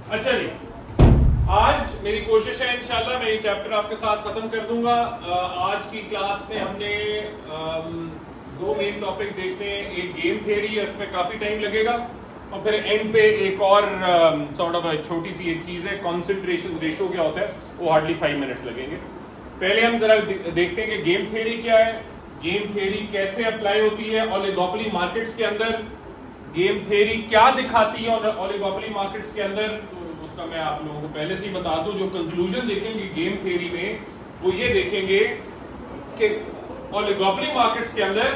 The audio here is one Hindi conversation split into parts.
अच्छा जी, आज मेरी कोशिश है इंशाल्लाह मैं ये चैप्टर आपके साथ खत्म कर दूंगा। आज की क्लास में हमने दो मेन टॉपिक देखने हैं। एक गेम थ्योरी है, उसमें काफी टाइम लगेगा, और फिर एंड पे एक और सॉर्ट ऑफ छोटी सी एक चीज है, कॉन्सेंट्रेशन रेशो क्या होता है, वो हार्डली 5 मिनट्स लगेंगे। पहले हम जरा देखते हैं कि गेम थ्योरी क्या है, गेम थ्योरी कैसे अप्लाई होती है ओलिगोपोली मार्केट्स के अंदर, गेम थ्योरी क्या दिखाती है और ओलिगोपोली मार्केट्स के अंदर। तो उसका मैं आप लोगों को पहले से ही बता दूं, जो कंक्लूजन देखेंगे गेम थ्योरी में वो ये देखेंगे कि ओलिगोपोली मार्केट्स के अंदर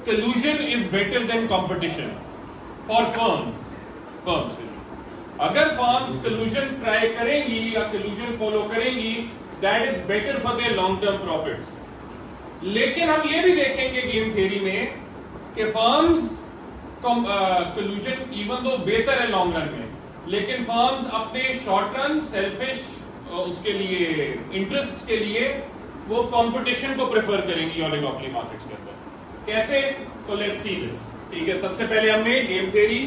कल्यूजन is better than competition for firms. अगर फर्म्स कल्यूजन ट्राई करेंगी या कल्यूजन फॉलो करेंगी, that is better for their long term profits. लेकिन हम ये भी देखेंगे गेम थ्योरी में कि फर्म्स कल्यूजन इवन दो बेहतर है लॉन्ग रन में, लेकिन फर्म्स अपने शॉर्ट रन सेल्फिश उसके लिए इंटरेस्ट के लिए वो कंपटीशन को प्रेफर करेंगी ओलिगोपोली मार्केट्स के अंदर। कैसे? तो लेट्स सी दिस। ठीक है, सबसे पहले हमने गेम थ्योरी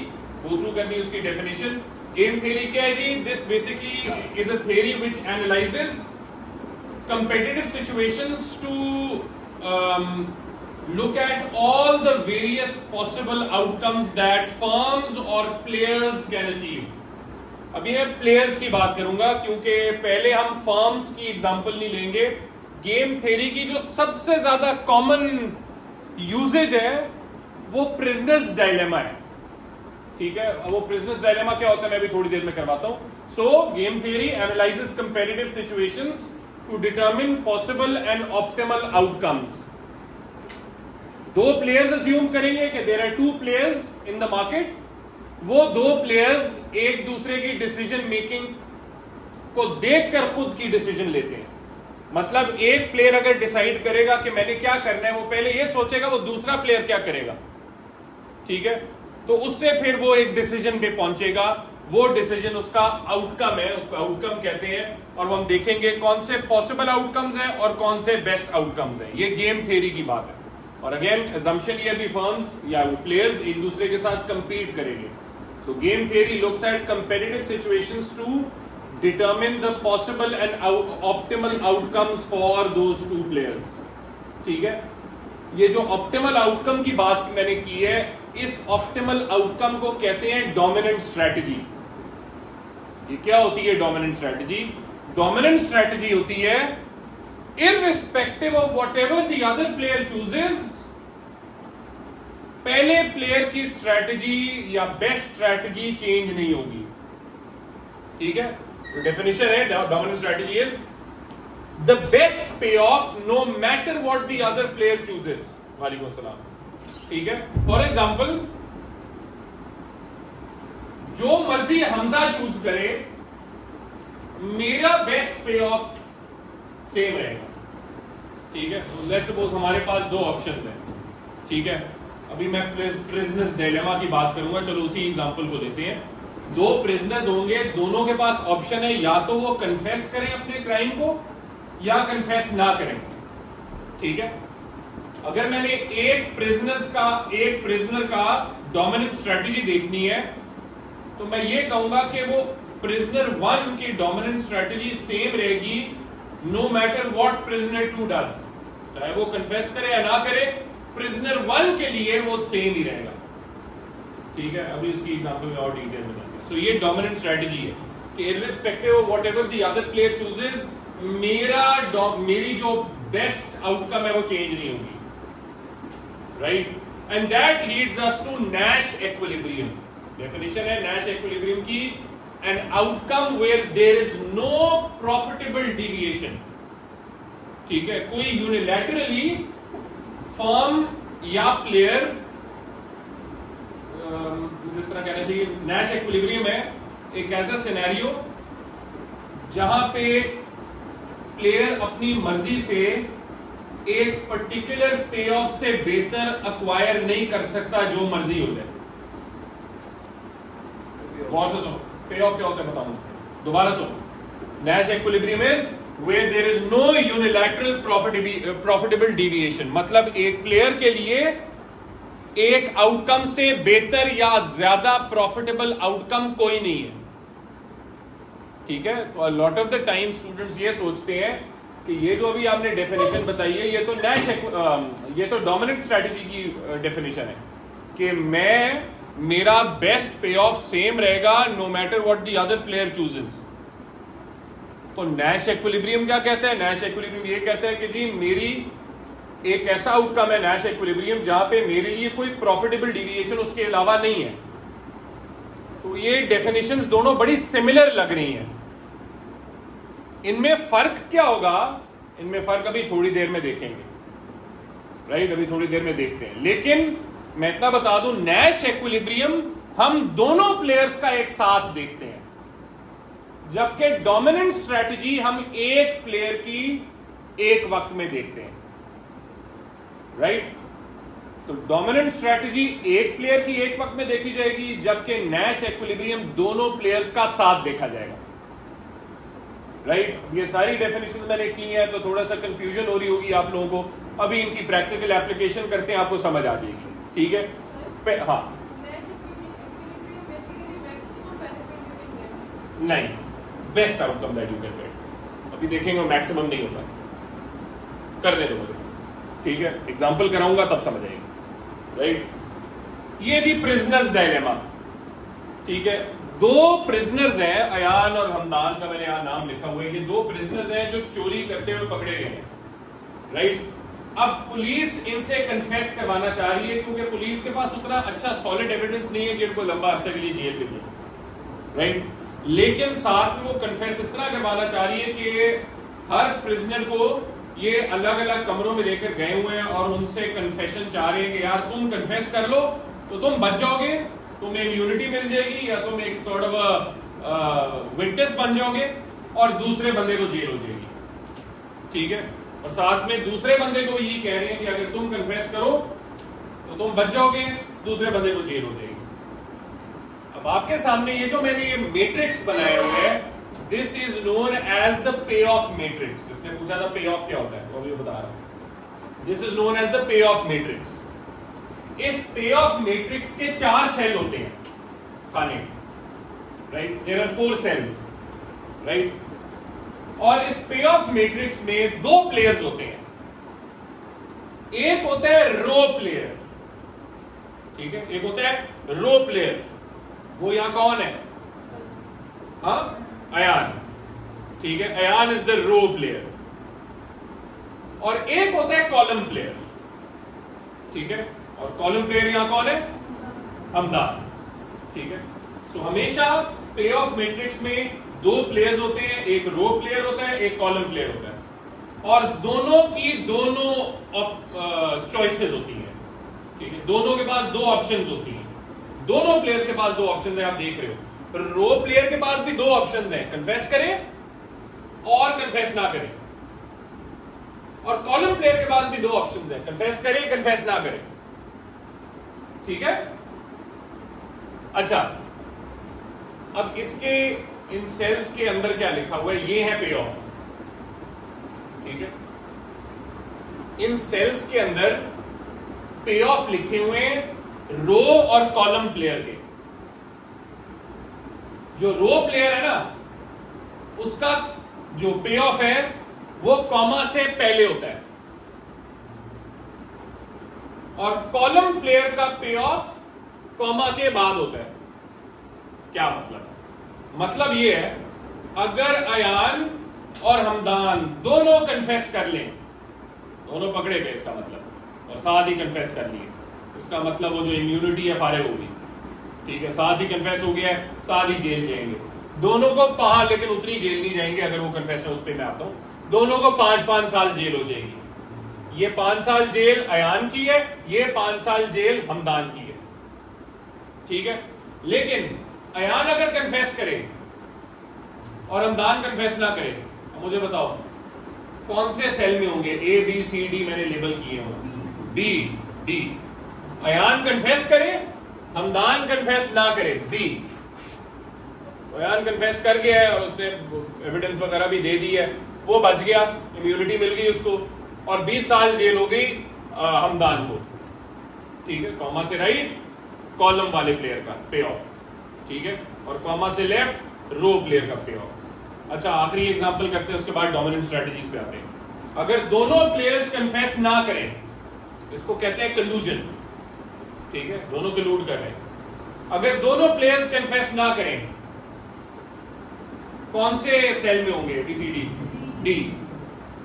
गो थ्रू करनी, उसकी डेफिनेशन। गेम थ्योरी क्या है जी? This basically is a theory which analyses competitive situations to look at all the various possible outcomes that firms or players can achieve. अभी मैं प्लेयर्स की बात करूंगा क्योंकि पहले हम फर्म्स की एग्जांपल नहीं लेंगे। गेम थ्योरी की जो सबसे ज्यादा कॉमन यूजेज है वो प्रिजनर्स डायलेमा है। ठीक है, वो प्रिजनर्स डायलेमा क्या होता है मैं भी थोड़ी देर में करवाता हूं। सो game theory analyses comparative situations to determine possible and optimal outcomes. दो प्लेयर्स assume करेंगे कि there are two players in the market. वो दो प्लेयर्स एक दूसरे की डिसीजन मेकिंग को देखकर खुद की डिसीजन लेते हैं। मतलब एक प्लेयर अगर डिसाइड करेगा कि मैंने क्या करना है, वो पहले ये सोचेगा वो दूसरा प्लेयर क्या करेगा। ठीक है, तो उससे फिर वो एक डिसीजन पे पहुंचेगा। वो डिसीजन उसका आउटकम है, उसको आउटकम कहते हैं, और वो हम देखेंगे कौन से पॉसिबल आउटकम्स हैं और कौन से बेस्ट आउटकम्स हैं। ये गेम थ्योरी की बात है। और अगेन अजम्पशन ये भी फर्म्स या प्लेयर्स एक दूसरे के साथ कंपीट करेंगे। So game theory looks at competitive situations to determine the possible and optimal outcomes for those two players. ठीक है, ये जो ऑप्टिमल आउटकम की बात मैंने की है, इस ऑप्टिमल आउटकम को कहते हैं डोमिनेंट स्ट्रेटजी। ये क्या होती है डोमिनेंट स्ट्रेटजी? डोमिनेंट स्ट्रेटजी होती है irrespective of whatever the other player chooses, पहले प्लेयर की स्ट्रेटजी या बेस्ट स्ट्रेटजी चेंज नहीं होगी। ठीक है, तो डेफिनेशन है dominant strategy is the best payoff no matter what the other player chooses. वालेकुम सलाम। ठीक है, फॉर एग्जाम्पल जो मर्जी हमजा चूज करे, मेरा बेस्ट पे ऑफ सेम रहेगा। ठीक है, तो लेट्स सपोज हमारे पास दो ऑप्शंस हैं। ठीक है, अभी मैं प्रिजनर्स डायलेमा की बात करूंगा, चलो उसी एग्जांपल को लेते हैं। दो प्रिजनर्स होंगे, दोनों के पास ऑप्शन है, या तो वो कन्फेस करें अपने क्राइम को या कन्फेस ना करें। ठीक है, अगर मैंने एक प्रिजनर का डोमिनेंट स्ट्रेटजी देखनी है, तो मैं ये कहूंगा कि वो प्रिजनर 1 की डोमिनेंट स्ट्रेटजी सेम रहेगी no matter what prisoner 2 does. चाहे वो कन्फेस करे या ना करे, प्रिजनर 1 के लिए वो सेम ही रहेगा। ठीक है, अभी उसकी एग्जांपल में और डिटेल में जाएंगे। सो ये डोमिनेंट स्ट्रेटजी है कि irrespective of whatever the other player chooses, मेरी जो बेस्ट आउटकम है वो चेंज नहीं होगी। Right, and that leads us to Nash equilibrium. Definition है नैश इक्विलिब्रियम की, an outcome where there is no profitable deviation. ठीक है, कोई यूनिलैटरली फर्म या प्लेयर, जिस तरह कहना चाहिए नैश इक्विलिब्रियम है एक ऐसा सिनेरियो जहां पे प्लेयर अपनी मर्जी से एक पर्टिकुलर पे ऑफ से बेहतर अक्वायर नहीं कर सकता जो मर्जी हो जाए। गौर से सुनो, पे ऑफ क्या होता है बताऊं, दोबारा सुनो। Nash equilibrium is where there is no unilateral profitable deviation. मतलब एक प्लेयर के लिए एक आउटकम से बेहतर या ज्यादा प्रॉफिटेबल आउटकम कोई नहीं है। ठीक है, तो lot of the time students ये सोचते हैं कि ये जो अभी आपने डेफिनेशन बताई है ये तो डोमिनेंट स्ट्रेटजी की डेफिनेशन है कि मेरा बेस्ट पे ऑफ सेम रहेगा no matter what the other player chooses. तो नैश इक्विलिब्रियम क्या कहता है? नैश इक्विलिब्रियम ये कहता है कि जी मेरी एक ऐसा आउटकम है नैश इक्विलिब्रियम जहां पे मेरे लिए कोई प्रॉफिटेबल डिविएशन उसके अलावा नहीं है। तो ये डेफिनेशंस दोनों बड़ी सिमिलर लग रही हैं। इनमें फर्क क्या होगा? इनमें फर्क अभी थोड़ी देर में देखेंगे, राइट? अभी थोड़ी देर में देखते हैं। लेकिन मैं इतना बता दूं, नैश इक्विलिब्रियम हम दोनों प्लेयर्स का एक साथ देखते हैं, जबकि डोमिनेंट स्ट्रेटजी हम एक प्लेयर की एक वक्त में देखते हैं, राइट? तो डोमिनेंट स्ट्रेटजी एक प्लेयर की एक वक्त में देखी जाएगी, जबकि नैश इक्विलिब्रियम दोनों प्लेयर्स का साथ देखा जाएगा, राइट? ये सारी डेफिनेशन मैंने की है, तो थोड़ा सा कंफ्यूजन हो रही होगी आप लोगों को। अभी इनकी प्रैक्टिकल एप्लीकेशन करते हैं, आपको समझ आ जाएगी, ठीक है? हाँ, नहीं, best outcome that you can get. अभी देखेंगे मैक्सिमम नहीं होता, करने दो मुझे, ठीक है? एग्जांपल कराऊंगा तब समझ आएगी, राइट? ये जी प्रिजनर्स डायलेमा, ठीक है? दो प्रिजनर्स हैं, अयान और हमदान का मैंने यहां नाम लिखा हुआ है। ये दो प्रिजनर्स हैं जो चोरी करते हुए पकड़े गए हैं, राइट? अब पुलिस इनसे कन्फेस करवाना चाह रही है, क्योंकि पुलिस के पास उतना अच्छा सॉलिड एविडेंस नहीं है कि इनको लंबा अरसे के लिए जेल भेजे, राइट? लेकिन साथ में वो कन्फेस इस तरह करवाना चाह रही है कि हर प्रिजनर को ये अलग अलग कमरों में लेकर गए हुए हैं और उनसे कन्फेशन चाह रहे हैं कि यार तुम कन्फेस कर लो तो तुम बच जाओगे, तुम्हें इम्यूनिटी मिल जाएगी, या तुम एक सॉर्ट ऑफ विटनेस बन जाओगे और दूसरे बंदे को जेल हो जाएगी, ठीक है? और साथ में दूसरे बंदे को यही कह रहे हैं कि अगर तुम कन्फेस करो तो तुम बच जाओगे, दूसरे बंदे को जेल हो जाएगी। अब आपके सामने ये जो मैंने ये मैट्रिक्स बनाया हुआ है, this is known as the payoff matrix. इसने पूछा था पे ऑफ क्या होता है, तो अभी बता रहा हूं। This is known as the payoff matrix. इस पे ऑफ मैट्रिक्स के 4 सेल होते हैं खाने, right? There are 4 cells, right? और इस पे ऑफ मैट्रिक्स में 2 प्लेयर्स होते हैं। एक होता है रो प्लेयर, ठीक है? एक होता है रो प्लेयर, वो यहां कौन है? हाँ, अयान, ठीक है? Ayan is the row player. और एक होता है कॉलम प्लेयर, ठीक है? और कॉलम प्लेयर यहां कौन है? हमदान, ठीक है? सो हमेशा पे ऑफ मैट्रिक्स में 2 प्लेयर्स होते हैं, एक रो प्लेयर होता है, एक कॉलम प्लेयर होता है, और दोनों की दोनों चॉइसेस होती हैं, ठीक है? दोनों के पास 2 ऑप्शंस होती हैं। दोनों प्लेयर्स के पास 2 ऑप्शंस हैं, आप देख रहे हो। रो प्लेयर के पास भी 2 ऑप्शंस हैं, कन्फेस करे और कन्फेस ना करे। और कॉलम प्लेयर के पास भी 2 ऑप्शंस हैं, कन्फेस करे, कन्फेस ना करे, ठीक है? अच्छा, अब इसके इन सेल्स के अंदर क्या लिखा हुआ है? ये है पे ऑफ, ठीक है? इन सेल्स के अंदर पे ऑफ लिखे हुए हैं रो और कॉलम प्लेयर के। जो रो प्लेयर है ना, उसका जो पे ऑफ है वो कॉमा से पहले होता है, और कॉलम प्लेयर का पे ऑफ कॉमा के बाद होता है। क्या मतलब? मतलब ये है, अगर अयान और हमदान दोनों कन्फेस कर लें, दोनों पकड़े गए इसका मतलब, और साथ ही कन्फेस कर लिए, इसका मतलब वो जो इम्यूनिटी है फारिग होगी, ठीक है? साथ ही कन्फेस हो गया है, साथ ही जेल जाएंगे दोनों को। लेकिन उतनी जेल नहीं जाएंगे अगर वो कन्फेस है, उस पर मैं आता हूं। दोनों को 5-5 साल जेल हो जाएगी। ये 5 साल जेल अयान की है, ये 5 साल जेल हमदान की है, ठीक है? लेकिन अयान अगर कन्फेस करे और हमदान कन्फेस ना करे, मुझे बताओ कौन से सेल में होंगे? A, B, C, D मैंने लेबल किए होंगे। D। अयान कन्फेस करे, हमदान कन्फेस ना करे, B। अयान कन्फेस कर गया है और उसने एविडेंस वगैरह भी दे दी है, वो बच गया, इम्यूनिटी मिल गई उसको, और 20 साल जेल हो गई हमदान को, ठीक है? कॉमा से राइट कॉलम वाले प्लेयर का पे ऑफ, ठीक है? और कॉमा से लेफ्ट रो प्लेयर का पे ऑफ। अच्छा आखिरी एग्जांपल करते हैं, उसके बाद डोमिनेंट स्ट्रेटजीज पे आते हैं। अगर दोनों प्लेयर्स कन्फेस ना करें, इसको कहते हैं कल्यूजन, ठीक है, दोनों कल्यूड कर रहे हैं। अगर दोनों प्लेयर्स कन्फेस ना करें, कौन से सेल में होंगे? ABCD D।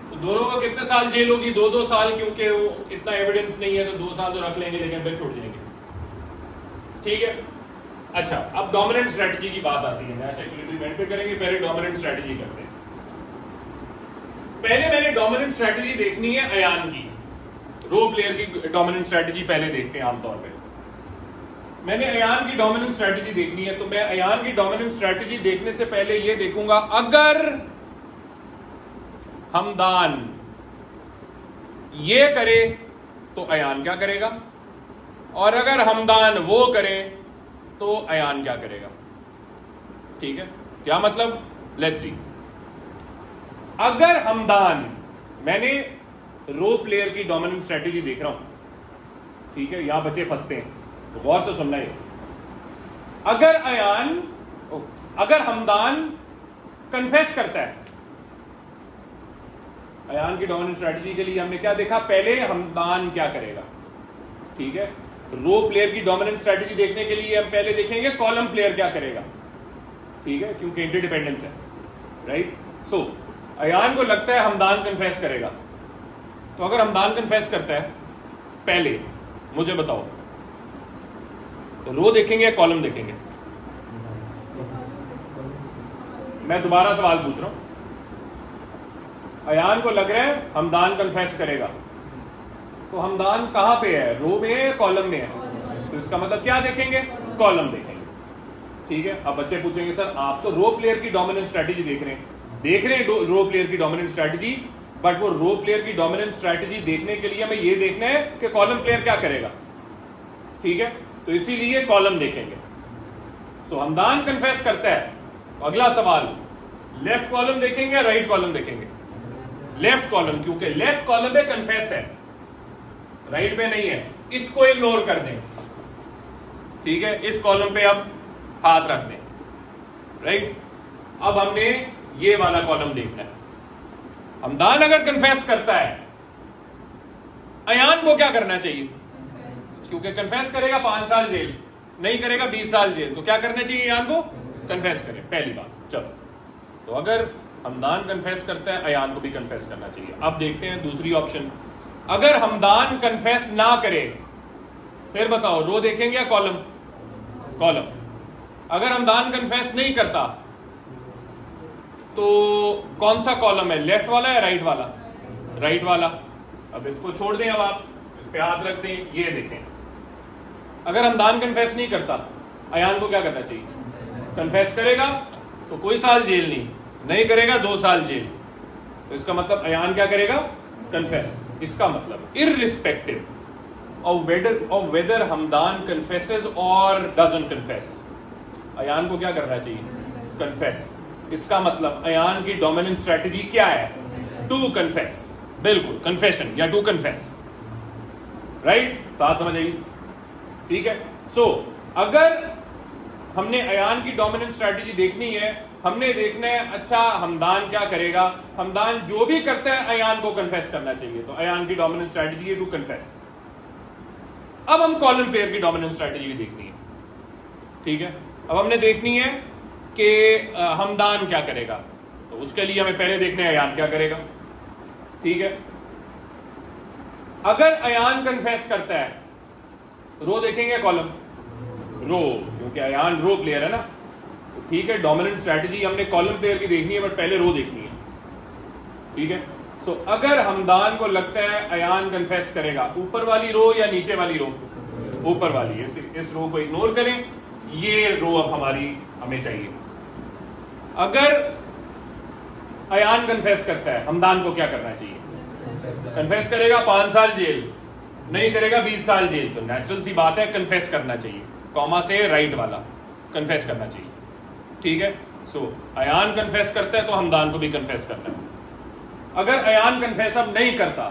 तो दोनों को कितने साल जेल होगी? 2-2 साल, क्योंकि वो इतना एविडेंस नहीं है तो 2 साल तो रख लेंगे, लेकिन फिर छोड़ जाएंगे, ठीक है। अच्छा, अब डोमिनेंट स्ट्रेटजी की बात आती है, नेशनल इक्विलिब्रियम इवेंट पे करेंगे, पहले डोमिनेंट स्ट्रेटजी करते हैं। पहले मैंने डोमिनेंट स्ट्रेटजी देखनी है अयान की, रो प्लेयर की डोमिनेंट स्ट्रेटजी पहले देखते हैं आमतौर पे। मैंने अयान की डोमिनेंट स्ट्रेटजी देखनी है, तो मैं अयान की डोमिनेंट स्ट्रेटजी देखने से पहले यह देखूंगा, अगर हमदान ये करे तो अयान क्या करेगा, और अगर हमदान वो करे तो अयान क्या करेगा, ठीक है। क्या मतलब? Let's see. अगर हमदान, मैंने रो प्लेयर की डोमिनेंट स्ट्रेटजी देख रहा हूं, ठीक है, यहां बच्चे फंसते हैं तो गौर से सुनना है। अगर हमदान कन्फेस करता है, अयान की डोमिनेंट स्ट्रेटजी के लिए हमने क्या देखा? पहले हमदान क्या करेगा, ठीक है। रो प्लेयर की डोमिनेंट स्ट्रेटजी देखने के लिए हम पहले देखेंगे कॉलम प्लेयर क्या करेगा, ठीक है, क्योंकि इंटरडिपेंडेंस है, राइट। सो अयान को लगता है हमदान कन्फेस करेगा, तो अगर हमदान कन्फेस करता है, पहले मुझे बताओ, तो रो देखेंगे या कॉलम देखेंगे? मैं दोबारा सवाल पूछ रहा हूं। अयान को लग रहा है हमदान कन्फेस करेगा, तो हमदान कहां पे है? रो में है या कॉलम में है? तो इसका मतलब क्या देखेंगे? कॉलम देखेंगे, ठीक है। अब बच्चे पूछेंगे सर आप तो रो प्लेयर की डोमिनेंट स्ट्रेटजी देख रहे हैं रो प्लेयर की डोमिनेंट स्ट्रेटजी, बट वो रो प्लेयर की डोमिनेंट स्ट्रेटजी देखने के लिए हमें ये देखना है कि कॉलम प्लेयर क्या करेगा, ठीक है, तो इसीलिए कॉलम देखेंगे। सो हमदान कन्फेस करता है, अगला सवाल, लेफ्ट कॉलम देखेंगे या राइट कॉलम देखेंगे? लेफ्ट कॉलम, क्योंकि लेफ्ट कॉलम पे कन्फेस है, राइट पे नहीं है। इसको इग्नोर कर दें, ठीक है, इस कॉलम पे अब हाथ रख दें, राइट। अब हमने ये वाला कॉलम देखना है। हमदान अगर कन्फेस करता है, अयान को क्या करना चाहिए? क्योंकि कन्फेस करेगा 5 साल जेल, नहीं करेगा 20 साल जेल, तो क्या करना चाहिए? अयान को कन्फेस करे, पहली बात। चलो, तो अगर हमदान कन्फेस करता है, अयान को भी कन्फेस करना चाहिए। अब देखते हैं दूसरी ऑप्शन, अगर हमदान कन्फेस ना करे, फिर बताओ रो देखेंगे या कॉलम? कॉलम। अगर हमदान कन्फेस नहीं करता तो कौन सा कॉलम है, लेफ्ट वाला या राइट वाला? राइट वाला। अब इसको छोड़ दें, अब आप इस पे हाथ रख दें, ये देखें, अगर हमदान कन्फेस नहीं करता, अयान को क्या करना चाहिए? कन्फेस करेगा तो कोई साल जेल नहीं करेगा 2 साल जेल, तो इसका मतलब अयान क्या करेगा? कन्फेस। इसका मतलब irrespective of whether Hamdan confesses और डजंट कन्फेस, अयान को क्या करना चाहिए? कन्फेस। इसका मतलब अयान की डोमिनेंट स्ट्रेटजी क्या है? टू कन्फेस, बिल्कुल, कन्फेशन या टू कन्फेस, राइट। साथ समझ आएगी, ठीक है। सो अगर हमने अयान की डोमिनेंट स्ट्रेटजी देखनी है, हमने देखना है अच्छा हमदान क्या करेगा, हमदान जो भी करता है अयान को कन्फेस करना चाहिए, तो अयान की डोमिनेंट स्ट्रेटजी है टू कन्फेस। अब हम कॉलम प्लेयर की डोमिनेंट स्ट्रेटजी भी देखनी है, ठीक है। अब हमने देखनी है कि हमदान क्या करेगा, तो उसके लिए हमें पहले देखना है अयान क्या करेगा, ठीक है। अगर अयान कन्फेस करता है, रो देखेंगे कॉलम? रो, क्योंकि अयान रो प्लेयर है ना, तो ठीक है, डोमिनेंट स्ट्रेटजी हमने कॉलम प्लेयर की देखनी है, बट पहले रो देखनी है, ठीक है। सो अगर हमदान को लगता है अयान कन्फेस करेगा, ऊपर वाली रो या नीचे वाली रो? ऊपर वाली। इस रो को इग्नोर करें, ये रो अब हमें चाहिए। अगर अयान कन्फेस करता है, हमदान को क्या करना चाहिए? कन्फेस करेगा 5 साल जेल, नहीं करेगा 20 साल जेल, तो नेचुरल सी बात है कन्फेस करना चाहिए, कॉमा से राइट वाला, कन्फेस करना चाहिए, ठीक है। सो अयान कन्फेस करता है तो हमदान को भी कन्फेस करना है। अगर अयान कन्फेस अब नहीं करता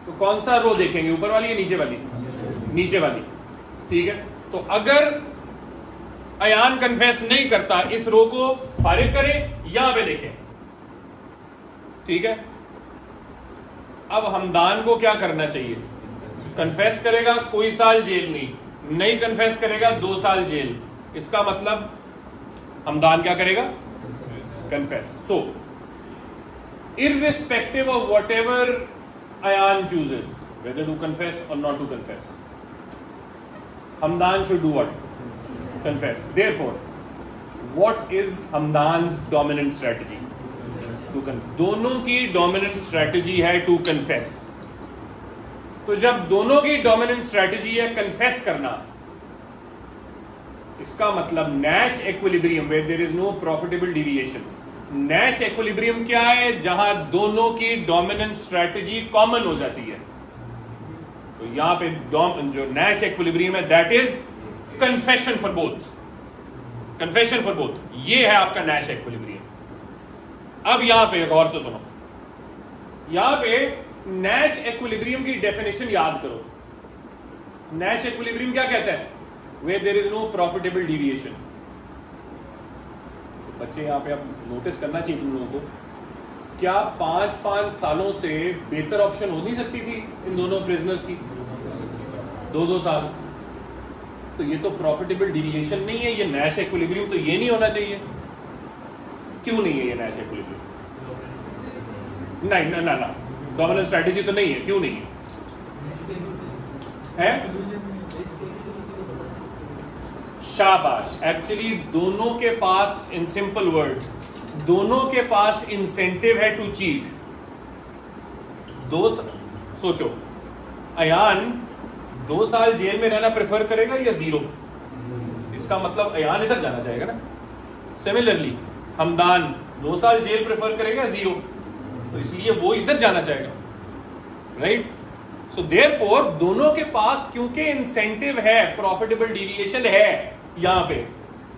तो कौन सा रो देखेंगे, ऊपर वाली या नीचे वाली? नीचे वाली, ठीक है। तो अगर अयान कन्फेस नहीं करता, इस रो को फारिग करें, यहां पे देखें, ठीक है। अब हमदान को क्या करना चाहिए? कन्फेस करेगा, कोई साल जेल नहीं कन्फेस करेगा 2 साल जेल। इसका मतलब हमदान क्या करेगा? Confess. So irrespective of whatever Ayan chooses, whether to confess or not to confess, Hamdan should do what? Confess. Therefore, what is Hamdan's dominant strategy? To confess. दोनों की dominant strategy है to confess. तो जब दोनों की dominant strategy है confess करना, इसका मतलब Nash equilibrium where there is no profitable deviation. Nash equilibrium क्या है? जहां दोनों की डोमिनेंट स्ट्रैटेजी कॉमन हो जाती है। तो यहां पे जो Nash equilibrium है that is confession for both, confession for both, ये है आपका Nash equilibrium। अब यहां पे गौर से सुनो, यहां पे Nash equilibrium की डेफिनेशन याद करो। Nash equilibrium क्या कहता है? Where there is no profitable deviation। बच्चे यहाँ पे अब नोटिस करना चाहिए तुम लोगों को, क्या 5-5 सालों से बेहतर ऑप्शन हो नहीं सकती थी इन दोनों प्रिजनर्स की? 2-2 साल। तो ये तो प्रॉफिटेबल डिविएशन नहीं है, ये Nash equilibrium तो ये नहीं होना चाहिए। क्यों नहीं है ये Nash equilibrium? नहीं ना डोमिनेंट स्ट्रैटेजी तो नहीं है। क्यों नहीं है? शाबाश। एक्चुअली दोनों के पास, इन सिंपल वर्ड्स, दोनों के पास इंसेंटिव है टू चीट। सोचो, अयान 2 साल जेल में रहना प्रेफर करेगा या 0? इसका मतलब अयान इधर जाना चाहेगा ना। सिमिलरली हमदान 2 साल जेल प्रेफर करेगा 0, तो इसलिए वो इधर जाना चाहेगा, राइट। सो देयरफॉर दोनों के पास क्योंकि इंसेंटिव है, प्रॉफिटेबल डेविएशन है यहां पे,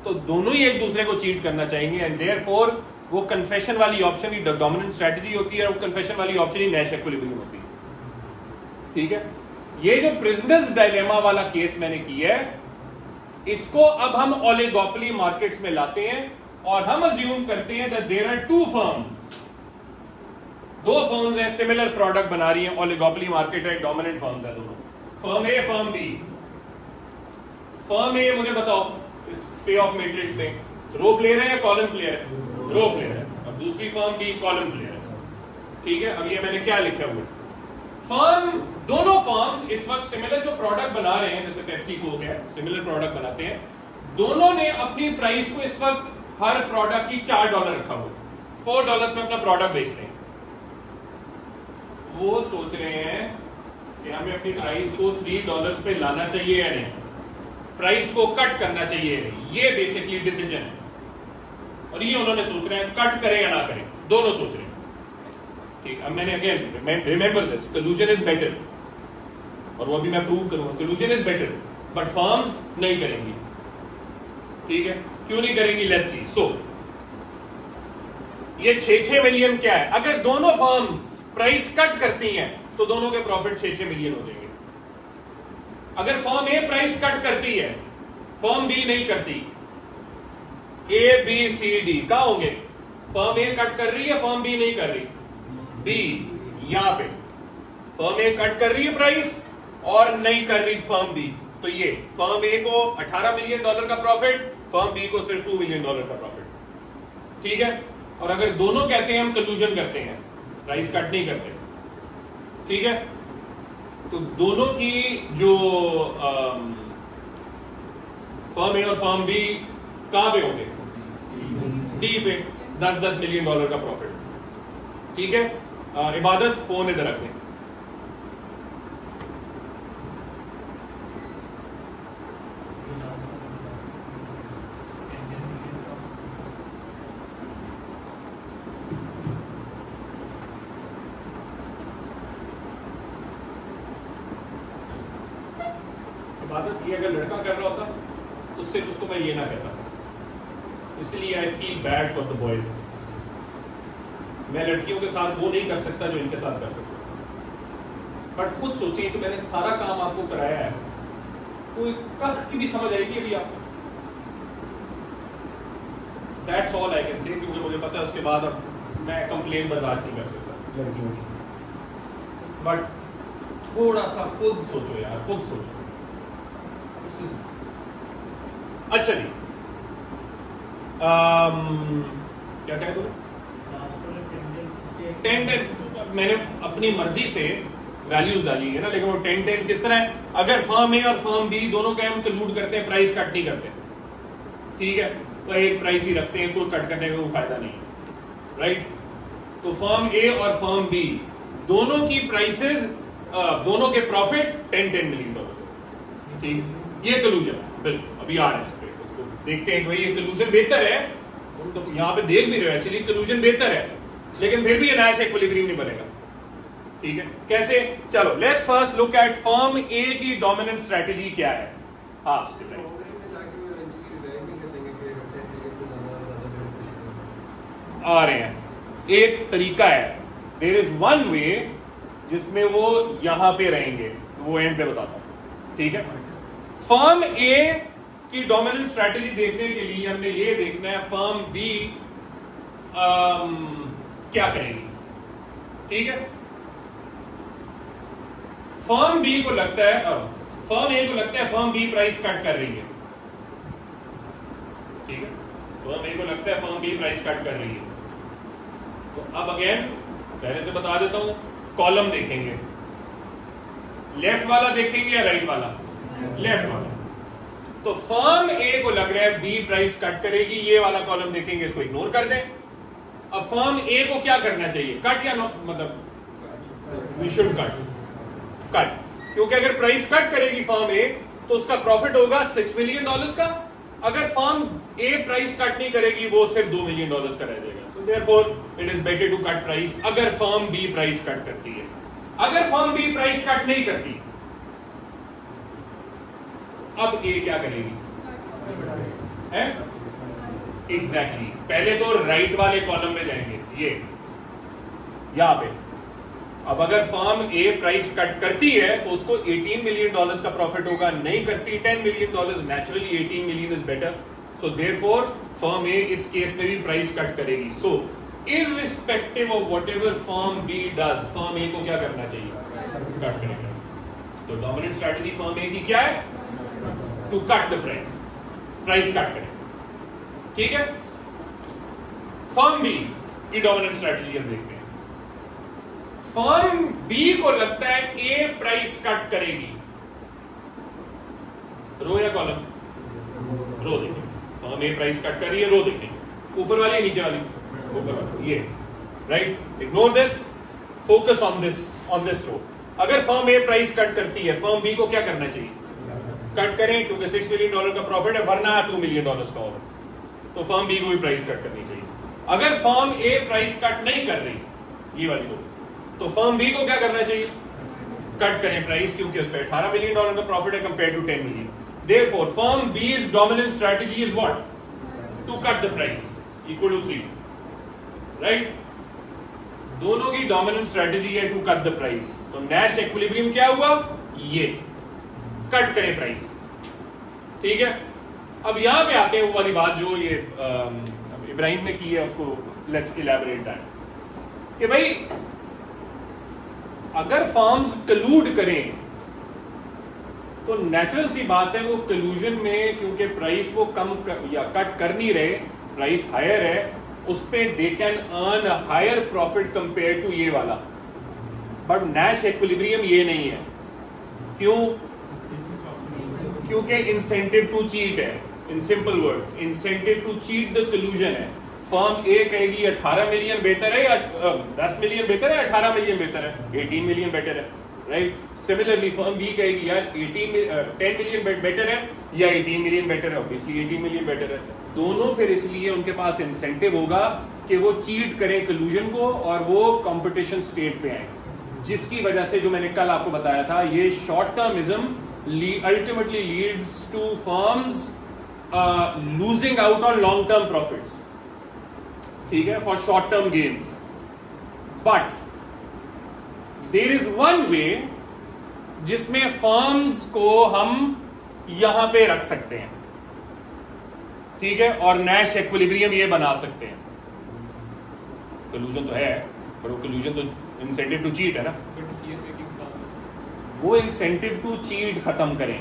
तो दोनों ही एक दूसरे को चीट करना चाहेंगे। एंड देयरफॉर वो कन्फेशन वाली ऑप्शन ही डोमिनेंट स्ट्रैटेजी होती है, और वो कन्फेशन वाली ऑप्शन ही Nash equilibrium होती है, ठीक है। ये जो प्रिजनर्स डायलेमा वाला केस मैंने किया है, इसको अब हम ओलिगोपोली मार्केट्स में लाते हैं और हम अज्यूम करते हैं that there are 2 firms, 2 firms हैं, सिमिलर प्रोडक्ट बना रही हैं, ओलिगोपोली मार्केट है, डोमिनेंट फर्म्स है दोनों, firm A firm B. Firm A मुझे बताओ इस पे ऑफ मैट्रिक्स में रो प्लेयर है या कॉलम प्लेयर है? रो प्लेयर है। अब दूसरी फर्म बी कॉलम प्लेयर है, ठीक है। अब ये मैंने क्या लिखा हुआ, फर्म, दोनों फर्म्स इस वक्त सिमिलर जो प्रोडक्ट बना रहे हैं, जैसे पेप्सी को हो गया, सिमिलर प्रोडक्ट बनाते हैं, दोनों ने अपनी प्राइस को इस वक्त हर प्रोडक्ट की $4 रखा हुआ, $4 में अपना प्रोडक्ट बेचते हैं। वो सोच रहे हैं कि हमें अपनी प्राइस को $3 पे लाना चाहिए या नहीं, प्राइस को कट करना चाहिए या नहीं। ये बेसिकली डिसीजन है, और ये उन्होंने सोच रहे हैं कट करें या ना करें, दोनों सोच रहे हैं, ठीक। अब मैंने again remember this, collusion is better, और वो अभी मैं प्रूव करूंगा, collusion is better, but firms नहीं करेंगी, ठीक है। क्यों नहीं करेंगी? Let's see. सो ये 6-6 मिलियन क्या है? अगर दोनों फर्म्स प्राइस कट करती हैं तो दोनों के प्रॉफिट 6-6 मिलियन हो जाएंगे। अगर फर्म ए प्राइस कट करती है, फर्म बी नहीं करती, ए बी सी डी कहां होंगे? फर्म ए कट कर रही है, फर्म बी नहीं कर रही, बी यहां पे फर्म ए कट कर रही है प्राइस और नहीं कर रही फर्म बी, तो ये फर्म ए को $18 मिलियन का प्रॉफिट, फर्म बी को सिर्फ $2 मिलियन का प्रॉफिट, ठीक है। और अगर दोनों कहते हैं हम कलूजन करते हैं, प्राइस कट नहीं करते, ठीक है, तो दोनों की जो फर्म ए और फर्म बी कहां पे होंगे? डी पे, $10 मिलियन का प्रॉफिट, ठीक है। इबादत फोन इधर रख दें। इबादत ये अगर लड़का कर रहा होता तो सिर्फ उसको मैं ये ना कहता, इसलिए I feel bad for the boys. मैं लड़कियों के साथ वो नहीं कर सकता जो इनके साथ कर सकता। बट खुद सोचिए, तो मैंने सारा काम आपको कराया है, कोई कख की भी समझ आएगी अभी आपको? That's all I can say, क्योंकि मुझे पता है उसके बाद अब मैं कंप्लेन बर्दाश्त नहीं कर सकता लड़कियों की। बट थोड़ा सा खुद सोचो यार, खुद सोचो। दिस इज अच्छा जी। क्या कहे बोले 10-10 मैंने अपनी मर्जी से वैल्यूज डाली है ना, लेकिन वो 10-10 किस तरह है? अगर फर्म ए और फर्म बी दोनों का हम कलूड करते हैं, प्राइस कट नहीं करते, ठीक है, तो एक प्राइस ही रखते हैं, कोई कट करने का कोई फायदा नहीं है, राइट? तो फर्म ए और फर्म बी दोनों की प्राइसेस, दोनों के प्रॉफिट 10-10 मिलियन डॉलर, ठीक? ये कलूजन है, बिल्कुल। अभी आ रहे हैं इस पे, उसको देखते हैं कि भाई ये कलूजन बेहतर है, तो यहां पे देख भी रहे हो एक्चुअली कलूजन बेहतर है, लेकिन फिर भी ये नैश इक्विलिब्रियम नहीं बनेगा, ठीक है? कैसे? चलो let's first look at firm A की डोमिनेंट स्ट्रेटेजी क्या है। हाँ, आ रहे हैं। एक तरीका है, देयर इज वन वे जिसमें वो यहां पे रहेंगे, वो एंड पे बताता हूं, ठीक है? फर्म ए की डोमिनेंट स्ट्रेटेजी देखने के लिए हमने ये देखना है फर्म बी क्या करेगी, ठीक है? फर्म बी को लगता है, फर्म ए को लगता है फर्म बी प्राइस कट कर रही है, ठीक है? फर्म ए को लगता है फर्म बी प्राइस कट कर रही है। तो अब अगेन पहले से बता देता हूं, कॉलम देखेंगे, लेफ्ट वाला देखेंगे या राइट वाला? लेफ्ट वाला। तो फर्म ए को लग रहा है बी प्राइस कट करेगी, ये वाला कॉलम देखेंगे, इसको इग्नोर कर दें। अब फर्म ए को क्या करना चाहिए? कट या नो, मतलब वी शुड कट, क्योंकि अगर प्राइस कट करेगी फर्म ए तो उसका प्रॉफिट होगा $6 मिलियन का। अगर फर्म ए प्राइस कट नहीं करेगी वो सिर्फ $2 मिलियन का रह जाएगा। So therefore it is better to cut price अगर फर्म बी प्राइस कट करती है। अगर फर्म बी प्राइस कट नहीं करती, अब ए क्या करेगी? है एग्जैक्टली, पहले तो राइट वाले कॉलम में जाएंगे, ये यहां पे। अब अगर फर्म ए प्राइस कट करती है तो उसको $18 मिलियन का प्रॉफिट होगा, नहीं करती $10 million, naturally $18 million is better. So therefore firm A इस केस में भी प्राइस कट करेगी। So irrespective of whatever firm B does, firm A को क्या करना चाहिए? कट करेगा। तो डोमिनेंट स्ट्रेटजी फर्म ए की क्या है? To cut the price, price cut करें, ठीक है? फर्म बी की डोमिनेंट स्ट्रेटजी हम देखते हैं। फर्म बी को लगता है ए प्राइस कट करेगी, रो या कॉलम? रो देखेंगे। फर्म ए प्राइस कट कर रही है, रो देखेंगे। ऊपर वाली, नीचे वाली? ऊपर वाली, ये, right? Ignore this, focus on this row. अगर फर्म ए प्राइस कट करती है, फर्म बी को क्या करना चाहिए? कट करें, क्योंकि $6 मिलियन का प्रॉफिट है, वरना $2 मिलियन का होगा, तो फर्म बी को भी प्राइस कट करनी चाहिए। अगर फर्म ए प्राइस कट नहीं कर रही, ये वाली रो, तो फर्म बी को क्या करना चाहिए? कट करें प्राइस, क्योंकि उस पर $18 मिलियन का प्रॉफिट है compare to $10 million. Therefore, firm B's dominant strategy is what? To cut the price equal to 3, right? दोनों की डोमिनेंट स्ट्रेटेजी है टू कट द प्राइस। तो नैश इक्विलिब्रियम क्या हुआ? ये कट करें प्राइस, ठीक है? अब यहां पे आते हैं वो वाली बात जो ये इब्राहिम ने की है, उसको लेट्स इलैबोरेट दैट कि भाई अगर फर्म्स कलूड करें तो नेचुरल सी बात है वो कलूजन में, क्योंकि प्राइस वो कम या कट कर नहीं रहे, प्राइस हायर है, उस पे they can earn higher profit compare to ये वाला। बट नैश इक्विलिब्रियम ये नहीं है। क्यों? क्योंकि इंसेंटिव टू चीट है। In simple words, incentive to cheat the collusion है। फर्म ए कहेगी 18 मिलियन बेहतर है या 10 मिलियन बेहतर है, 18 मिलियन बेहतर है, 18 मिलियन बेटर है, राइट? सिमिलरली फर्म बी कहेगी यार 10 मिलियन बेटर है या 18 मिलियन बेटर है, ऑब्वियसली 18 मिलियन बेटर है। दोनों फिर इसलिए उनके पास इंसेंटिव होगा कि वो चीट करें कलूजन को और वो कंपटीशन स्टेट पे आए, जिसकी वजह से जो मैंने कल आपको बताया था, ये short termism ultimately leads to firms losing out on long term profits, ठीक है, for short term gains. But there is one way जिसमें फर्म्स को हम यहां पे रख सकते हैं। ठीक है, और नैश इक्विलिब्रियम ये बना सकते हैं। कलूजन तो है, पर वो कलूजन तो इंसेंटिव टू चीट है ना, वो इंसेंटिव टू चीट खत्म करें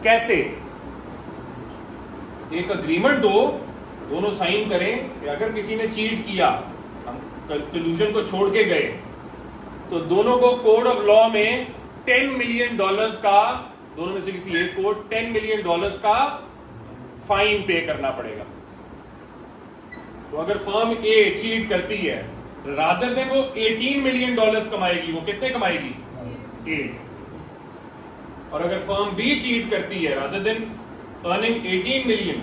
कैसे? एक अग्रीमेंट हो, दोनों साइन करें कि अगर किसी ने चीट किया, हम कलूजन को छोड़ के गए, तो दोनों को कोड ऑफ लॉ में $10 मिलियन का, दोनों में से किसी एक को $10 मिलियन का फाइन पे करना पड़ेगा। तो अगर फर्म ए चीट करती है, रादर देन वो $18 मिलियन कमाएगी, वो कितने कमाएगी? 8। और अगर फर्म बी चीट करती है, rather than earning 18 million,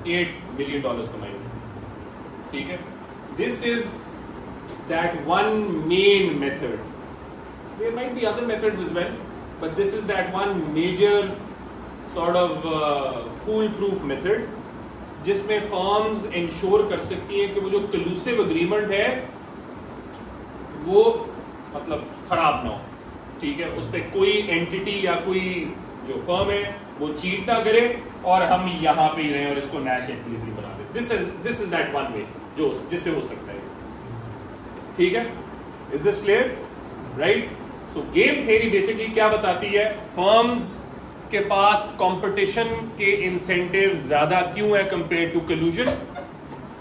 $8 million कमाएगी। ठीक है, this is that one main method. There might be other methods as well, but this is that one major sort of fool proof method, जिसमें फर्म्स इंश्योर कर सकती हैं कि वो जो कलूसिव अग्रीमेंट है वो मतलब खराब ना हो। ठीक है, उस पर कोई एंटिटी या कोई जो फर्म है वो चीट ना करे, और हम यहां पे ही रहें और इसको नैश इक्विलिब्रियम बना दें। This is that one way जो जिससे हो सकता है। ठीक है, is this clear? Right. So game theory basically क्या बताती है? फर्म्स के पास कंपटीशन के इंसेंटिव ज्यादा क्यों है compare to collusion,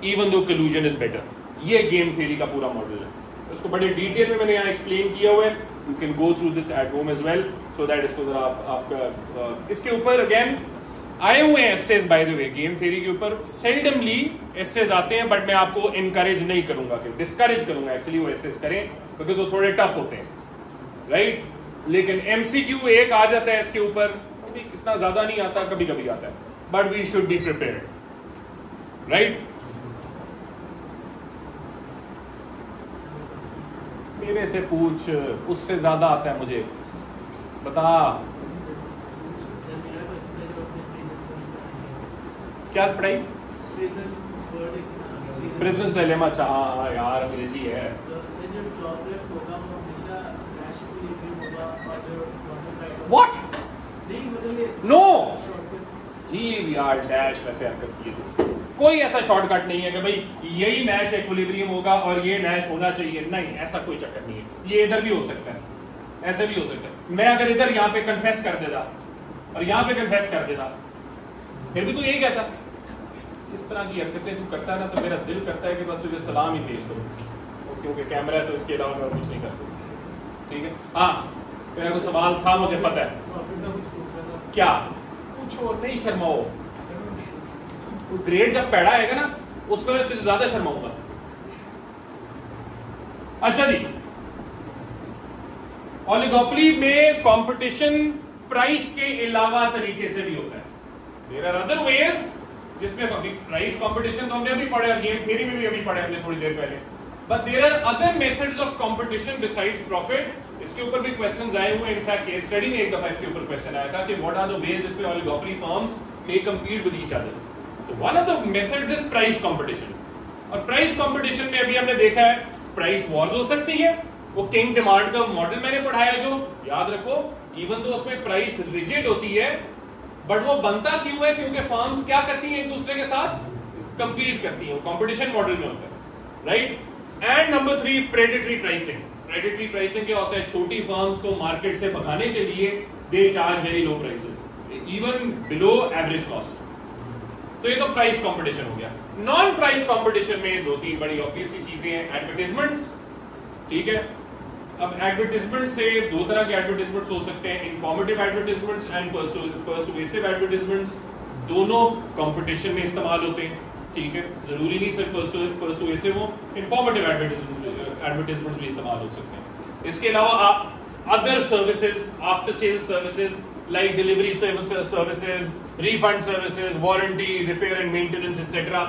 even though collusion is better. ये गेम थ्योरी का पूरा मॉडल है। उसको बड़े डिटेल में मैंने यहां एक्सप्लेन किया हुआ है। You can go through this at home as well, so that इसको जरा आपका इसके ऊपर अगेन आए हुए हैं essays, by the way game theory के ऊपर सेल्डमली एसेज आते हैं, बट मैं आपको इनकरेज नहीं करूंगा, कि डिस्करेज करूंगा एक्चुअली वो एसेज करें, बिकॉज वो थोड़े टफ होते हैं। राइट, लेकिन एमसीक्यू एक आ जाता है इसके ऊपर, इतना ज्यादा नहीं आता, कभी कभी आता है, but we should be prepared. Right, मेरे से पूछ, उससे ज्यादा आता है मुझे, बता क्या पढ़ाई? Prisons dilemma. अच्छा, हाँ यार अंग्रेजी है। व्हाट? नो जी यार, डैश वैसे हरकत की है। कोई ऐसा शॉर्टकट नहीं है कि भाई यही नैश इक्विलिब्रियम होगा और ये नैश होना चाहिए, नहीं, ऐसा कोई चक्कर नहीं है। ये इधर भी हो सकता है, ऐसे भी हो सकता है। मैं अगर इधर यहाँ पे कन्फेस कर देता और यहाँ पे कन्फेस कर देता, फिर भी तू यही कहता। इस तरह की हरकतें तू करता है ना, तो मेरा दिल करता है कि बस तुझे सलाम ही पेश करूं, क्योंकि कैमरा है तो इसके अलावा मैं कुछ नहीं कर सकता। ठीक है, हाँ मेरा कोई सवाल था, मुझे पता है। क्या पूछो, नहीं शर्माओ। ग्रेड जब पैड़ा आएगा ना, उस समय तुझे ज्यादा शर्माऊंगा। अच्छा जी, ओलिगोपोली में कंपटीशन प्राइस के अलावा तरीके से भी होता है। देयर आर अदर वेज, जिसमें अभी प्राइस कंपटीशन तो हमने अभी पढ़ा, गेम थ्योरी में भी अभी पढ़े हमने थोड़ी देर पहले, but there are other methods of competition besides profit. इसके ऊपर भी क्वेश्चंस आए हुए हैं। इनफैक्ट केस स्टडी में एक दफा इसके ऊपर क्वेश्चन आया था कि व्हाट आर द वेज जिसमें oligopoly firms may compete with each other. तो one of the methods is price competition. और प्राइस कंपटीशन में अभी हमने देखा है प्राइस वॉर्स हो सकती है। वो किंग डिमांड का मॉडल मैंने पढ़ाया, जो याद रखो, इवन तो उसमें प्राइस रिजिड होती है, बट वो बनता क्यों है? क्योंकि फर्म्स क्या करती हैं, एक दूसरे के साथ कंपीट करती हैं, कंपटीशन मॉडल में होता है। Right. And number 3, predatory pricing. Predatory pricing क्या होता है? छोटी फर्म्स को मार्केट से भगाने के लिए they charge very low prices, even below average cost. तो ये तो प्राइस कंपटीशन हो गया। नॉन प्राइस कंपटीशन में 2-3 बड़ी ऑब्वियस चीजें हैं। एडवर्टाइजमेंट्स, ठीक है। अब एडवर्टाइजमेंट से 2 तरह के एडवर्टाइजमेंट्स हो सकते हैं, informative advertisements and persuasive advertisements. दोनों कंपटीशन में इस्तेमाल होते हैं, ठीक है। जरूरी नहीं सिर्फ पर्सुएसिव हो, इंफॉर्मेटिव एडवर्टाइजमेंट्स भी इस्तेमाल हो सकते हैं। इसके अलावा आप other services, after sale services like delivery services, refund services, warranty, repair and maintenance etcetera,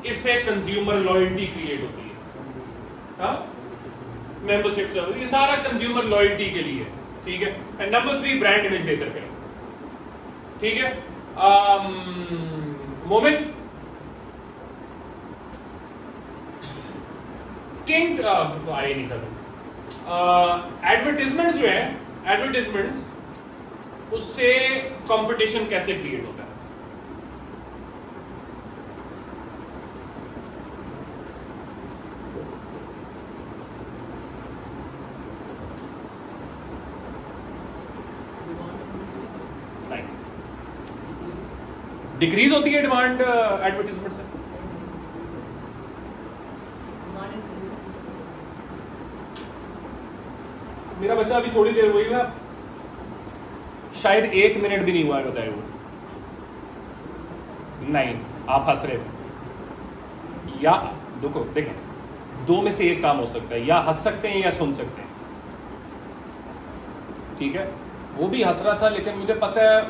इससे कंज्यूमर लॉयल्टी क्रिएट होती है। मेंबरशिप सर्विस, ये सारा कंज्यूमर लॉयल्टी के लिए, ठीक है। एंड नंबर 3, ब्रांड इमेज बेहतर करें, ठीक है। मोमेंट किंग आए नहीं था। एडवर्टाइजमेंट जो है, एडवर्टाइजमेंट्स उससे कंपटीशन कैसे क्रिएट होता है? डिक्रीज होती है डिमांड एडवर्टीजमेंट से? मेरा बच्चा अभी थोड़ी देर हुई ना, शायद 1 मिनट भी नहीं हुआ है बताए वो। नहीं, आप हंस रहे थे। या देखो देखें, 2 में से एक काम हो सकता है, या हंस सकते हैं या सुन सकते हैं। ठीक है, वो भी हंस रहा था, लेकिन मुझे पता है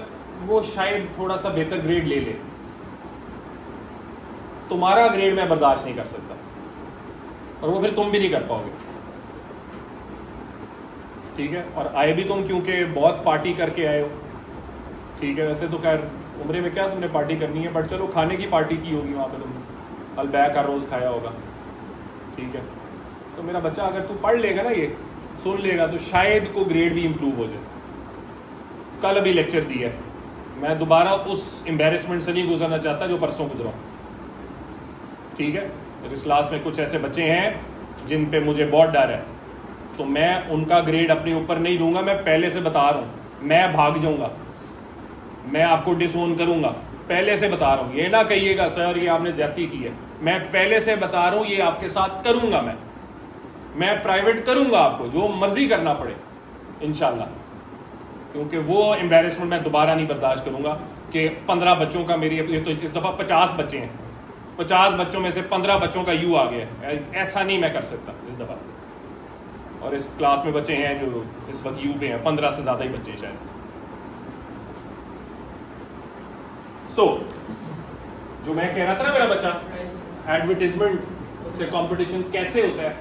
वो शायद थोड़ा सा बेहतर ग्रेड ले ले। तुम्हारा ग्रेड मैं बर्दाश्त नहीं कर सकता, और वो फिर तुम भी नहीं कर पाओगे। ठीक है, और आए भी तुम क्योंकि बहुत पार्टी करके आए हो। ठीक है, वैसे तो खैर उम्र में क्या तुमने पार्टी करनी है, बट चलो खाने की पार्टी की होगी वहां पे, तुमने अलबैक का रोज खाया होगा। ठीक है, तो मेरा बच्चा अगर तू पढ़ लेगा ना, ये सुन लेगा, तो शायद को ग्रेड भी इंप्रूव हो जाए। कल अभी लेक्चर दिया है, मैं दोबारा उस एम्बेरसमेंट से नहीं गुजरना चाहता जो परसों गुजरा। ठीक है, तो इस क्लास में कुछ ऐसे बच्चे हैं जिन पे मुझे बहुत डर है, तो मैं उनका ग्रेड अपने ऊपर नहीं दूंगा। मैं पहले से बता रहा हूं, मैं भाग जाऊंगा, मैं आपको डिसओन करूंगा, पहले से बता रहा हूं। ये ना कहिएगा सर ये आपने ज्यादती की है, मैं पहले से बता रहा हूं ये आपके साथ करूंगा। मैं प्राइवेट करूंगा, आपको जो मर्जी करना पड़े इंशाल्लाह, क्योंकि वो एम्बैरेसमेंट मैं दोबारा नहीं बर्दाश्त करूंगा कि 15 बच्चों का मेरी, तो इस दफा 50 बच्चे हैं, 50 बच्चों में से 15 बच्चों का यू आ गया। ऐसा नहीं मैं कर सकता इस दफा। और इस क्लास में बच्चे हैं जो इस वक्त यू पे हैं, 15 से ज्यादा ही बच्चे शायद। जो मैं कह रहा था ना, मेरा बच्चा एडवर्टाइजमेंट से कंपटीशन कैसे होता है।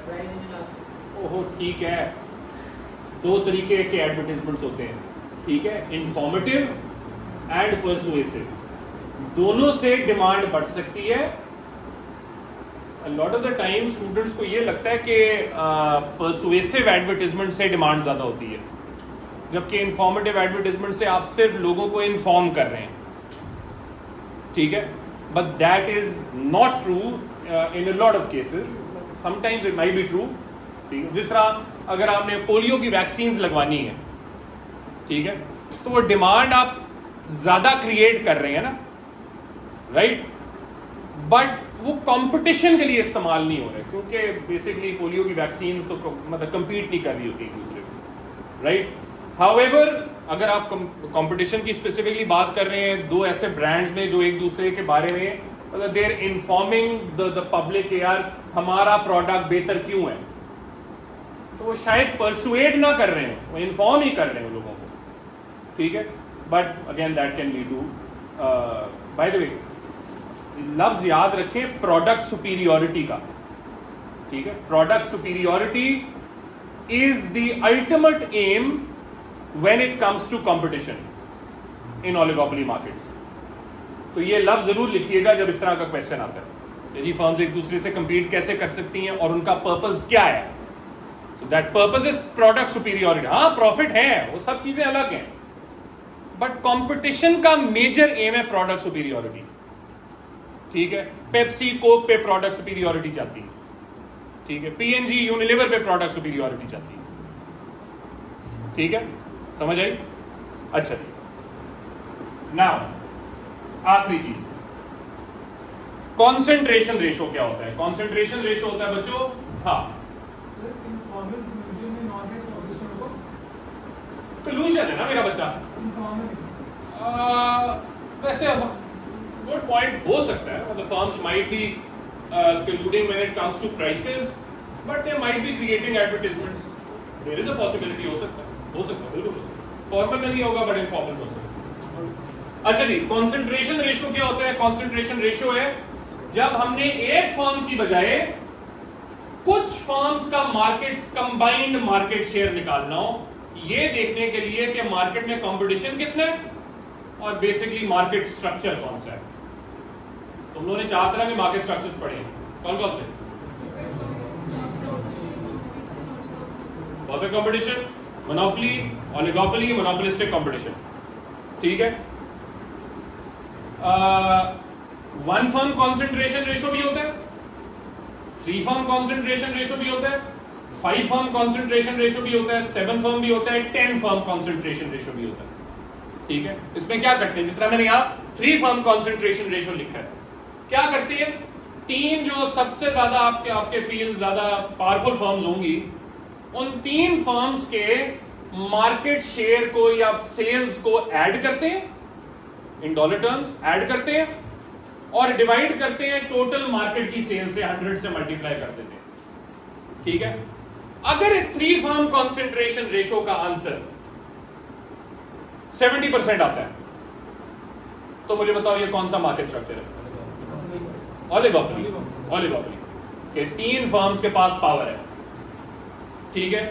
ओहो ठीक है, 2 तरीके के एडवर्टाइजमेंट्स होते हैं। ठीक है, इंफॉर्मेटिव एंड पर्सुएसिव, दोनों से डिमांड बढ़ सकती है। Lot of the time students को ये लगता है कि पर्सुएसिव एडवर्टाइजमेंट से डिमांड ज्यादा होती है, जबकि इंफॉर्मेटिव एडवर्टाइजमेंट से आप सिर्फ लोगों को इन्फॉर्म कर रहे हैं। ठीक है, but that is not true in a lot of cases, sometimes it might be true. ठीक है, जिस तरह अगर आपने पोलियो की वैक्सीन लगवानी है, ठीक है, तो वो डिमांड आप ज्यादा क्रिएट कर रहे हैं ना, राइट, बट वो कंपटीशन के लिए इस्तेमाल नहीं हो रहे, क्योंकि बेसिकली पोलियो की वैक्सीन तो मतलब कंपीट नहीं कर रही होती एक दूसरे को, राइट। हाउएवर अगर आप कंपटीशन की स्पेसिफिकली बात कर रहे हैं 2 ऐसे ब्रांड्स में जो एक दूसरे के बारे में मतलब they are informing the public, यार हमारा प्रोडक्ट बेहतर क्यों है, तो वो शायद परसुएड ना कर रहे हैं, वो इन्फॉर्म ही कर रहे हैं लोगों को। ठीक है, but again that can lead to, by the way लफ्ज याद रखें प्रोडक्ट सुपीरियोरिटी का। ठीक है, product superiority is the ultimate aim when it comes to competition in oligopoly markets. तो ये लफ्ज जरूर लिखिएगा जब इस तरह का क्वेश्चन आता है, जी फर्म्स एक दूसरे से कंपीट कैसे कर सकती हैं और उनका पर्पस क्या है। So that purpose is product superiority. हाँ प्रॉफिट है, वो सब चीजें अलग हैं, बट कंपटीशन का मेजर एम है प्रोडक्ट सुपीरियोरिटी। ठीक है, पेप्सी कोक पे प्रोडक्ट सुपीरियोरिटी चाहती है। ठीक है, पीएनजी यूनिलीवर पे प्रोडक्ट सुपीरियोरिटी चाहती है। ठीक है, समझ आई? अच्छा, नाउ आखिरी चीज, कॉन्सेंट्रेशन रेशो क्या होता है? कॉन्सेंट्रेशन रेशो होता है बच्चों, हाँ कलूजन है ना मेरा बच्चा। वैसे गुड पॉइंट हो सकता है, मतलब firms might be colluding when it comes to prices, but they might be creating advertisements. There is a possibility, हो सकता है बिल्कुल हो सकता है। फॉर्मल में नहीं होगा बट इनफॉर्मल हो सकता है। अच्छा जी, कॉन्सेंट्रेशन रेशो क्या होता है? कॉन्सेंट्रेशन रेशो है जब हमने एक फर्म की बजाय कुछ फर्म्स का मार्केट कंबाइंड मार्केट शेयर निकालना हो, ये देखने के लिए कि मार्केट में कंपटीशन कितना है और बेसिकली मार्केट स्ट्रक्चर कौन सा है। तुम लोगों ने 4 तरह के मार्केट स्ट्रक्चर्स पढ़े हैं, कौन कौन से? Perfect competition, monopoly, oligopoly, monopolistic competition. ठीक है, 1 फर्म कॉन्सेंट्रेशन रेशो भी होता है, 3 फर्म कॉन्सेंट्रेशन रेशो भी होता है, 5 फर्म कॉन्सेंट्रेशन रेशो भी होता है, 7 फर्म भी होता है, 10 फर्म कॉन्सेंट्रेशन रेशो भी होता है। ठीक है, इसमें क्या करते हैं, जिस तरह मैंने यहां 3 फर्म कॉन्सेंट्रेशन रेशियो लिखा है, क्या करते हैं, 3 जो सबसे ज्यादा आपके फील्ड ज्यादा पावरफुल फर्म्स होंगी, उन 3 फर्म्स के मार्केट शेयर को या सेल्स को ऐड करते हैं, इन डॉलर टर्म्स ऐड करते हैं, और डिवाइड करते हैं टोटल मार्केट की सेल से, 100 से मल्टीप्लाई कर देते हैं। ठीक है, अगर इस 3 फर्म कॉन्सेंट्रेशन रेशियो का आंसर 70% आता है, तो मुझे बताओ ये कौन सा मार्केट स्ट्रक्चर है? ओलिगोपोली। ओलिगोपोली के 3 फर्म्स के पास पावर है। ठीक है,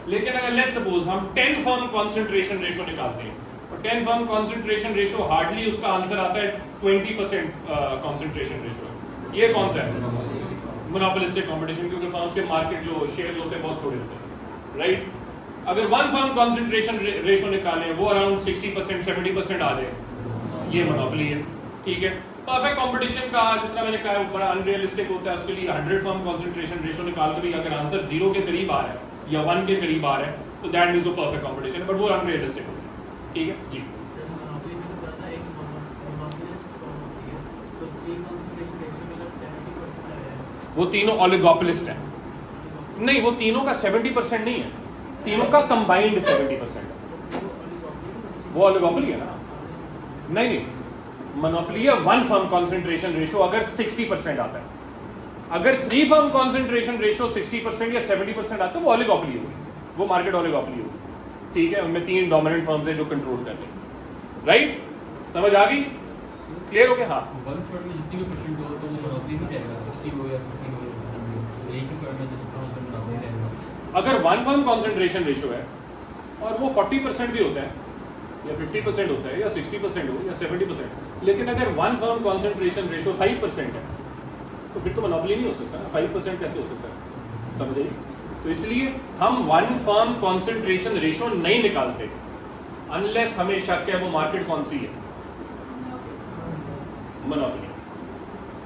लेकिन अगर लेट्स सपोज हम 10 फर्म कॉन्सेंट्रेशन रेशियो निकालते हैं, और 10 फर्म कॉन्सेंट्रेशन रेशियो हार्डली उसका आंसर आता है 20% कॉन्सेंट्रेशन रेशियो। ये कौन सा है? मोनोपोलिस्टिक कंपटीशन, क्योंकि फर्म्स के मार्केट जो शेयर्स होते हैं बहुत थोड़े होते हैं, राइट? अगर 1 फर्म कॉन्सेंट्रेशन रेशियो निकालें, वो अराउंड 60% 70% आ जाए, ये मोनोपोली है। ठीक है, परफेक्ट कंपटीशन का जिस तरह मैंने कहा बड़ा अनरियलिस्टिक होता है, उसके लिए 100 फर्म कॉन्सेंट्रेशन रेशियो निकाल के भी अगर आंसर 0 के करीब आ रहा है या 1 के करीब आ रहा है, तो दैट मींस वो परफेक्ट कंपटीशन है, बट वो अनरियलिस्टिक होता है। ठीक है जी, वो तीनों ओलिगोपोलिस्ट हैं। नहीं, वो तीनों का 70% नहीं है, तीनों का कंबाइंड 70% है। वो ओलिगोपोली है ना? नहीं, मोनोपोली है 1 फर्म कॉन्सेंट्रेशन रेशियो अगर 60% आता है। अगर 3 फर्म कॉन्सेंट्रेशन रेशियो 60% या 70% आता है, वो ओलिगोपोली होगी, वो मार्केट ओलिगोपोली होगी। ठीक है, उनमें 3 डोमिनेंट फर्म्स है जो कंट्रोल कर रहे हैं। राइट, समझ आ गई? क्लियर हो गया? हाँ, 1 फर्म में जितनी भी परसेंट हो तो वो मोनोपोली नहीं रहेगा, 60 हो या 50 हो, तो एक ही फर्म में जितना उसका मोनोपोली रहेगा। अगर 1 फर्म कॉन्सेंट्रेशन रेशियो है और वो 40% भी होता है या 50% होता है या 60% हो या 70%, लेकिन अगर 1 फर्म कॉन्सेंट्रेशन रेशियो 5% है, तो फिर तो मोनोपोली नहीं हो सकता ना। 5% कैसे हो सकता है? समझिए, तो इसलिए हम 1 फर्म कॉन्सेंट्रेशन रेशियो नहीं निकालते अनलेस हमें शक है वो मार्केट कौन सी है, मोनोपोली।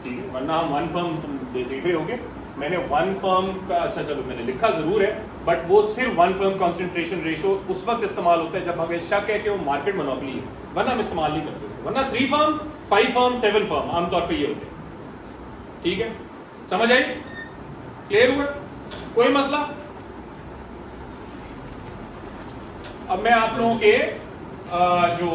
ठीक है, वरना हम 1 फर्म देख रहे होंगे, मैंने 1 फर्म का, अच्छा चलो मैंने लिखा जरूर है, बट वो सिर्फ 1 फर्म कॉन्सेंट्रेशन रेशियो उस वक्त इस्तेमाल होता है जब हमें शक है कि वो मार्केट मोनोपोली है, वरना हम इस्तेमाल नहीं करते। वरना 3 फर्म 5 फर्म 7 फर्म आमतौर पे ये होते हैं। ठीक है, समझ आई? क्लियर हुआ? कोई मसला? अब मैं आप लोगों के जो